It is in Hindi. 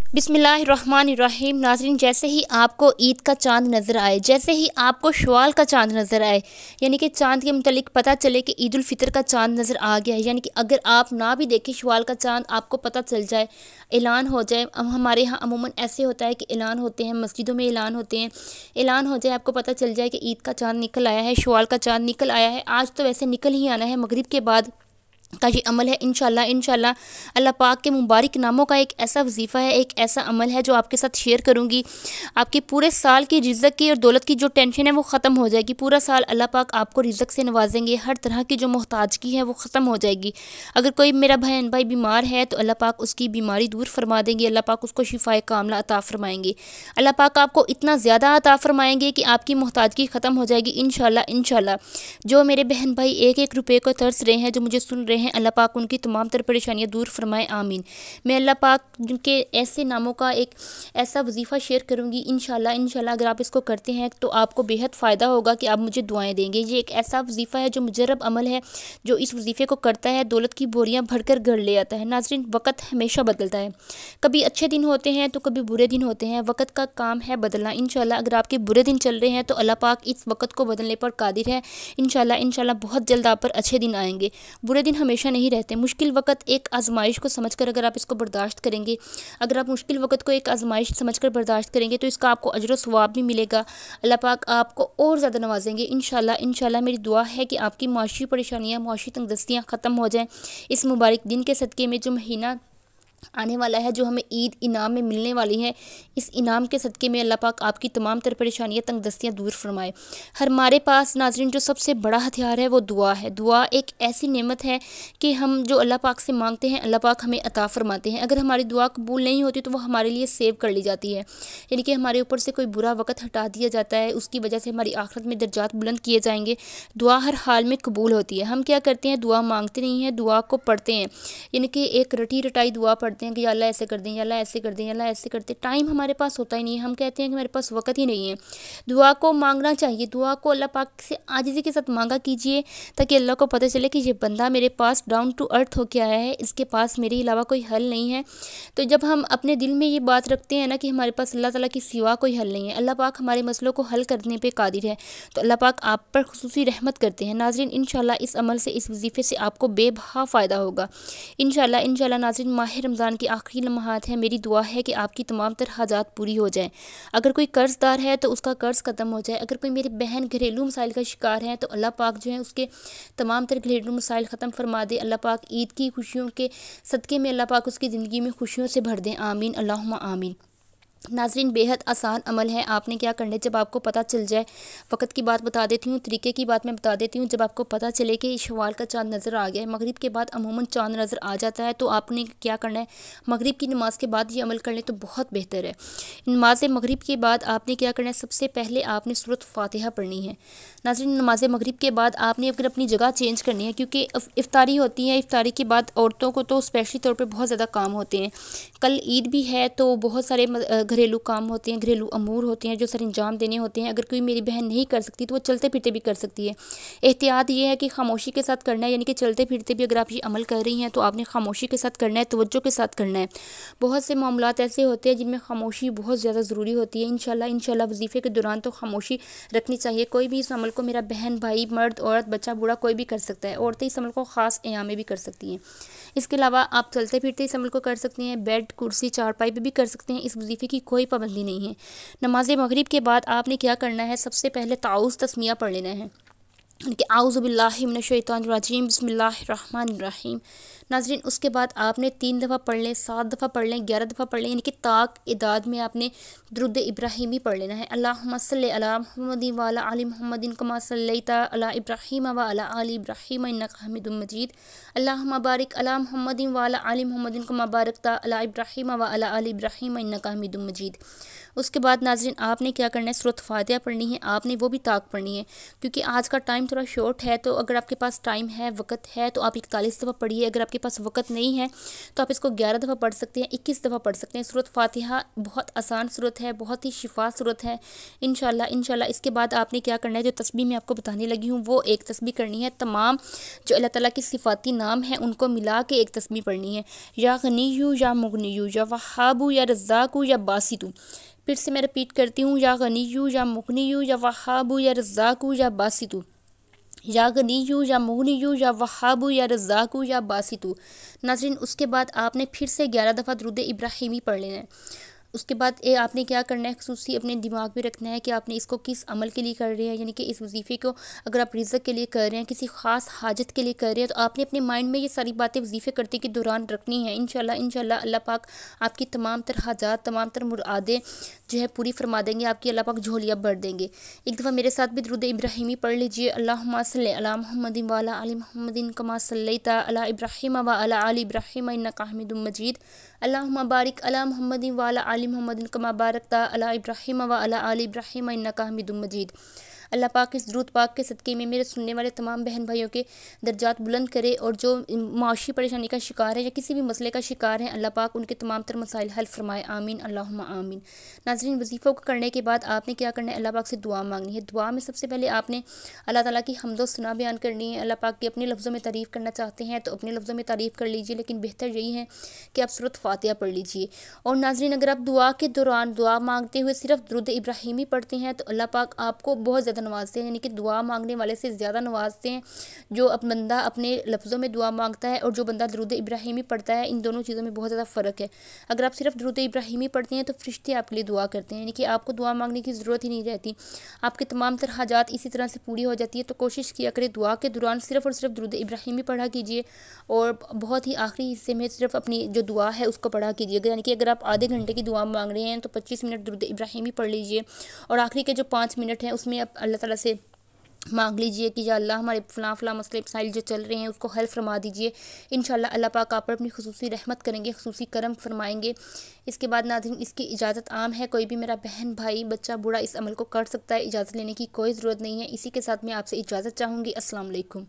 बिस्मिल्लाहिर्रहमानिर्रहीम। नाज़रीन, जैसे ही आपको ईद का चांद नज़र आए, जैसे ही आपको शवाल का चांद नज़र आए, यानी कि चांद के मुतालिक पता चले कि ईद उल फितर का चांद नज़र आ गया है, यानी कि अगर आप ना भी देखें शवाल का चांद, आपको पता चल जाए, ऐलान हो जाए। हमारे यहाँ अमूमन ऐसे होता है कि ऐलान होते हैं, मस्जिदों में ऐलान होते हैं, ऐलान हो जाए, आपको पता चल जाए कि ईद का चांद निकल आया है, शवाल का चांद निकल आया है। आज तो वैसे निकल ही आना है, मगरिब के बाद का ये अमल है। इंशाल्लाह इंशाल्लाह अल्लाह पाक के मुबारक नामों का एक ऐसा वजीफ़ा है, एक ऐसा अमल है जो आपके साथ शेयर करूँगी। आपकी पूरे साल की रिज़्क़ की और दौलत की जो टेंशन है वो ख़त्म हो जाएगी। पूरा साल अल्लाह पाक आपको रिज़्क़ से नवाजेंगे, हर तरह की जो मोहताजगी है वो ख़त्म हो जाएगी। अगर कोई मेरा बहन भाई बीमार है तो अल्लाह पाक उसकी बीमारी दूर फरमा देंगे, अल्लाह पाक उसको शिफाए कामला अता फरमाएंगे। अल्लाह पाक आपको इतना ज़्यादा अता फरमाएंगे कि आपकी मोहताजगी ख़त्म हो जाएगी इंशाल्लाह इंशाल्लाह। जो मेरे बहन भाई एक एक रुपये को तरस रहे हैं, जो मुझे सुन रहे हैं, अल्लाह पाक उनकी तमाम तर परेशानियां दूर फरमाए, आमीन। मैं अल्लाह पाक जिनके ऐसे नामों का एक ऐसा वजीफ़ा शेयर करूंगी इंशाल्लाह इंशाल्लाह। अगर आप इसको करते हैं तो आपको बेहद फ़ायदा होगा कि आप मुझे दुआएं देंगे। ये एक ऐसा वजीफ़ा है जो मुजरब अमल है, जो इस वजीफ़े को करता है दौलत की बोरियां भरकर घर ले आता है। नाज़रीन, वक़्त हमेशा बदलता है, कभी अच्छे दिन होते हैं तो कभी बुरे दिन होते हैं। वक़्त का काम है बदलना। इंशाल्लाह अगर आपके बुरे दिन चल रहे हैं तो अल्लाह पाक इस वक़्त को बदलने पर कादिर है। इंशाल्लाह इंशाल्लाह बहुत जल्द आप पर अच्छे दिन आएंगे। बुरे दिन हमेशा नहीं रहते। मुश्किल वक़्त एक आजमाइश को समझकर अगर आप इसको बर्दाश्त करेंगे, अगर आप मुश्किल वक़्त को एक आजमाइश समझकर बर्दाश्त करेंगे तो इसका आपको अजर व सवाब भी मिलेगा। अल्लाह पाक आपको और ज़्यादा नवाजेंगे इंशाल्लाह इंशाल्लाह। मेरी दुआ है कि आपकी माशी परेशानियाँ, माशी तंगदस्तियाँ ख़त्म हो जाएँ। इस मुबारक दिन के सदक़े में जो महीना आने वाला है, जो हमें ईद इनाम में मिलने वाली है, इस इनाम के सदक़े में अल्लाह पाक आपकी तमाम तर परेशानियाँ तंगदस्तियाँ दूर फरमाए। हमारे पास नाज़रीन जो सबसे बड़ा हथियार है वो दुआ है। दुआ एक ऐसी नेमत है कि हम जो अल्लाह पाक से मांगते हैं अल्लाह पाक हमें अता फरमाते हैं। अगर हमारी दुआ कबूल नहीं होती तो वो हमारे लिए सेव कर ली जाती है, यानी कि हमारे ऊपर से कोई बुरा वक़्त हटा दिया जाता है, उसकी वजह से हमारी आखिरत में दर्जात बुलंद किए जाएंगे। दुआ हर हाल में कबूल होती है। हम क्या करते हैं, दुआ मांगते नहीं हैं, दुआ को पढ़ते हैं, यानी कि एक रटी रटाई दुआ पढ़ते हैं कि या अल्लाह ऐसे कर दें, या अल्लाह ऐसे कर दें, या अल्लाह ऐसे करते। टाइम हमारे पास होता ही नहीं है। हम कहते हैं कि मेरे पास वक़्त ही नहीं है। दुआ को मांगना चाहिए, दुआ को अल्लाह पाक से आजिज़ी के साथ मांगा कीजिए, ताकि अल्लाह को पता चले कि ये बंदा मेरे पास डाउन टू अर्थ हो के आया है, इसके पास मेरे अलावा कोई हल नहीं है। तो जब हम अपने दिल में ये बात रखते हैं ना कि हमारे पास अल्लाह ताला के सिवा कोई हल नहीं है, अल्लाह पाक हमारे मसलों को हल करने पर कादिर है, तो अल्लाह पाक आप पर खुसूसी रहमत करते हैं। नाज़रीन, इंशाल्लाह इस अमल से, इस वजीफ़े से आपको बेबहा फ़ायदा होगा इंशाल्लाह इंशाल्लाह। नाज़रीन, माह रमज़ान की आखिरी लम्हात है, मेरी दुआ है कि आपकी तमाम तर हाजात पूरी हो जाएं। अगर कोई कर्ज़दार है तो उसका कर्ज़ ख़त्म हो जाए। अगर कोई मेरी बहन घरेलू मसाइल का शिकार है तो अल्लाह पाक जो है उसके तमाम तर घरेलू मसाइल ख़त्म फरमा दे। अल्लाह पाक ईद की खुशियों के सदक़े में अल्लाह पाक उसकी ज़िंदगी में खुशियों से भर दें, आमीन अल्लाहुम्मा आमीन। नाज़रीन, बेहद आसान अमल है। आपने क्या करना है, जब आपको पता चल जाए, वक़्त की बात बता देती हूँ, तरीके की बात मैं बता देती हूँ। जब आपको पता चले कि शवाल का चाँद नज़र आ गया है, मगरिब के बाद अमूमन चाँद नज़र आ जाता है, तो आपने क्या करना है, मगरिब की नमाज़ के बाद ये अमल कर लें तो बहुत बेहतर है। नमाज मगरिब के बाद आपने क्या करना है, सबसे पहले आपने सूरत फ़ातिहा पढ़नी है। नाज़रीन, नमाज मगरिब के बाद आपने अगर अपनी जगह चेंज करनी है, क्योंकि इफ्तारी होती है, इफ्तारी के बाद औरतों को तो स्पेशली तौर पर बहुत ज़्यादा काम होते हैं। कल ईद भी है तो बहुत सारे घरेलू काम होते हैं, घरेलू अमूर होते हैं जो सर अंजाम देने होते हैं। अगर कोई मेरी बहन नहीं कर सकती तो वो चलते फिरते भी कर सकती है। एहतियात ये है कि खामोशी के साथ करना है, यानी कि चलते फिरते भी अगर आप ये अमल कर रही हैं तो आपने खामोशी के साथ करना है, तवज्जो के साथ करना है। बहुत से मामलात ऐसे होते हैं जिनमें खामोशी बहुत ज़्यादा ज़रूरी होती है। इंशाल्लाह इंशाल्लाह वजीफ़े के दौरान तो खामोशी रखनी चाहिए। कोई भी इस अमल को, मेरा बहन भाई, मर्द औरत, बच्चा बूढ़ा, कोई भी कर सकता है। औरतें इस अमल को ख़ास अयाम में भी कर सकती हैं। इसके अलावा आप चलते फिरते इस अमल को कर सकते हैं, बेड, कुर्सी, चारपाई पे भी कर सकते हैं। इस वजीफ़े की कोई पाबंदी नहीं है। नमाज मगरिब के बाद आपने क्या करना है, सबसे पहले ताउज़ तस्मिया पढ़ लेना है कि आऊज़ु बिल्लाहि मिनश शैतानिर रजीम बिस्मिल्लाहिर रहमानिर रहीम। नाज़रीन, उसके बाद आपने 3 दफ़ा पढ़ लें, 7 दफ़ा पढ़ लें, 11 दफ़ा पढ़ लें, यानी कि ताक इदाद में आपने दुरूद इब्राहिमी पढ़ लेना है। अल्लाहुम्मा सल्लि अला मुहम्मदिन व अला आलि मुहम्मदिन कमा सल्लैता अला इब्राहीम व अला आलि इब्राहीम इन्नका हमीदुम मजीद। अल्लाहुम्मा बारिक अला मुहम्मदिन व अला आलि मुहम्मदिन कमा बारकता अला इब्राहीम व अला आलि इब्राहीम इन्नका हमीदुम मजीद। उसके बाद नाज़रीन, आपने क्या करना है, सूरत फ़ातिहा पढ़नी है। आपने वो भी ताक पढ़नी है, क्योंकि आज का टाइम थोड़ा शॉर्ट है, तो अगर आपके पास टाइम है, वक़्त है, तो आप 41 दफ़ा पढ़िए। अगर आपके पास वक़्त नहीं है तो आप इसको 11 दफ़ा पढ़ सकते हैं, 21 दफ़ा पढ़ सकते हैं। सूरत फातिहा बहुत आसान सूरत है, बहुत ही शिफा सूरत है। इंशाल्लाह इसके बाद आपने क्या करना है, जो तस्बीह मैं आपको बताने लगी हूँ वो एक तस्बीह करनी है। तमाम जो अल्लाह ताला की सिफाती नाम है उनको मिला के एक तस्बीह पढ़नी है। या गनीयू या मुगनियू या वहाबू या रज़्ज़ाकू या बासितू। फिर से मैं रिपीट करती हूँ, या गनीयू या मुगनियू या वहाबू या रज़्ज़ाकू या बासितू। या गनीयू या मुगनियू या वहाबू या रज़्ज़ाकू या बासितू। नाज़रीन, उसके बाद आपने फिर से 11 दफ़ा दुरूद इब्राहिमी पढ़ लेना है। उसके बाद आपने क्या करना है, खुसूसी अपने दिमाग में रखना है कि आपने इसको किस अमल के लिए कर रहे हैं। यानी कि इस वजीफ़े को अगर आप रिज़्क़ के लिए कर रहे हैं, किसी ख़ास हाजत के लिए कर रहे हैं, तो आपने अपने माइंड में ये सारी बातें वजीफ़े करते के दौरान रखनी है। इंशाल्लाह अल्लाह पाक आपकी तमाम तर हाजात, तमाम तर मुरादें जो है पूरी फरमा देंगे। आपकी अल्लाह पाक झोलियाँ भर देंगे। एक दफ़ा मेरे साथ भी दुरूद इब्राहिमी पढ़ लीजिए। अल्लाहुम्मा सल्लि अला मुहम्मदिन व अला आलि मुहम्मदिन कमा सल्लैता अला इब्राहीम व अला आलि इब्राहीम इन्नका हमीदुम मजीद। अल्लाहुम्मा बारिक अला मुहम्मदिन व अला आलि मुहम्मदिन कमा बारकता अला इब्राहीम व अला आलि इब्राहीम इन्नका हमीदुम मजीद। अल्लाह पाक इस दुरूद पाक के सदक़े में मेरे सुनने वाले तमाम बहन भाइयों के दर्जात बुलंद करे, और जो माशी परेशानी का शिकार है या किसी भी मसले का शिकार है, अल्लाह पाक उनके तमाम तर मसाइल हल फरमाए। आमीन अल्लाहुम्मा आमीन। नाज़रीन, वजीफ़ों को करने के बाद आपने क्या करना है, अल्लाह पाक से दुआ मांगनी है। दुआ में सबसे पहले आपने अल्लाह ताला की हम्दो सना बयान करनी है। अल्लाह पाक की अपने लफ्ज़ों में तारीफ़ करना चाहते हैं तो अपने लफ्ज़ों में तारीफ़ कर लीजिए, लेकिन बेहतर यही है कि आप सूरत फातिहा पढ़ लीजिए। और नाज़रीन, अगर आप दुआ के दौरान दुआ मांगते हुए सिर्फ दुरूद इब्राहिमी पढ़ते हैं तो अल्लाह पाक आपको बहुत ज़्यादा नवाजते हैं। यानी कि दुआ मांगने वाले से ज़्यादा नवाजते हैं जो अब बंदा अपने लफ्ज़ों में दुआ मांगता है और जो बंदा दुरूद इब्राहिमी पढ़ता है। इन दोनों चीज़ों में बहुत ज़्यादा फ़र्क है। अगर आप सिर्फ दुरूद इब्राहिमी पढ़ते हैं तो फरिश्ते आपके लिए दुआ करते हैं, यानी कि आपको दुआ मांगने की ज़रूरत ही नहीं रहती। आपके तमाम तर हाजात इसी तरह से पूरी हो जाती है। तो कोशिश किया करें दुआ के दौरान सिर्फ और सिर्फ दुरूद इब्राहिमी पढ़ा कीजिए, और बहुत ही आखिरी हिस्से में सिर्फ अपनी जो दुआ है उसको पढ़ा कीजिए। यानी कि अगर आप आधे घंटे की दुआ मांग रहे हैं तो 25 मिनट दुरूद इब्राहिमी पढ़ लीजिए, और आखिरी के जो 5 मिनट हैं उसमें आप अल्लाह ताला से मांग लीजिए कि या अल्लाह हमारे फ़लाँ मसले मसाइल जो चल रहे हैं उसको हल फरमा दीजिए। इंशाल्लाह अल्लाह पाक आप पर अपनी खुसूसी रहमत करेंगे, खुसूसी करम फरमाएंगे। इसके बाद नाज़रीन, इसकी इजाज़त आम है, कोई भी मेरा बहन भाई बच्चा बूढ़ा इस अमल को कर सकता है। इजाज़त लेने की कोई ज़रूरत नहीं है। इसी के साथ मैं आपसे इजाज़त चाहूँगी। अस्सलाम वालेकुम।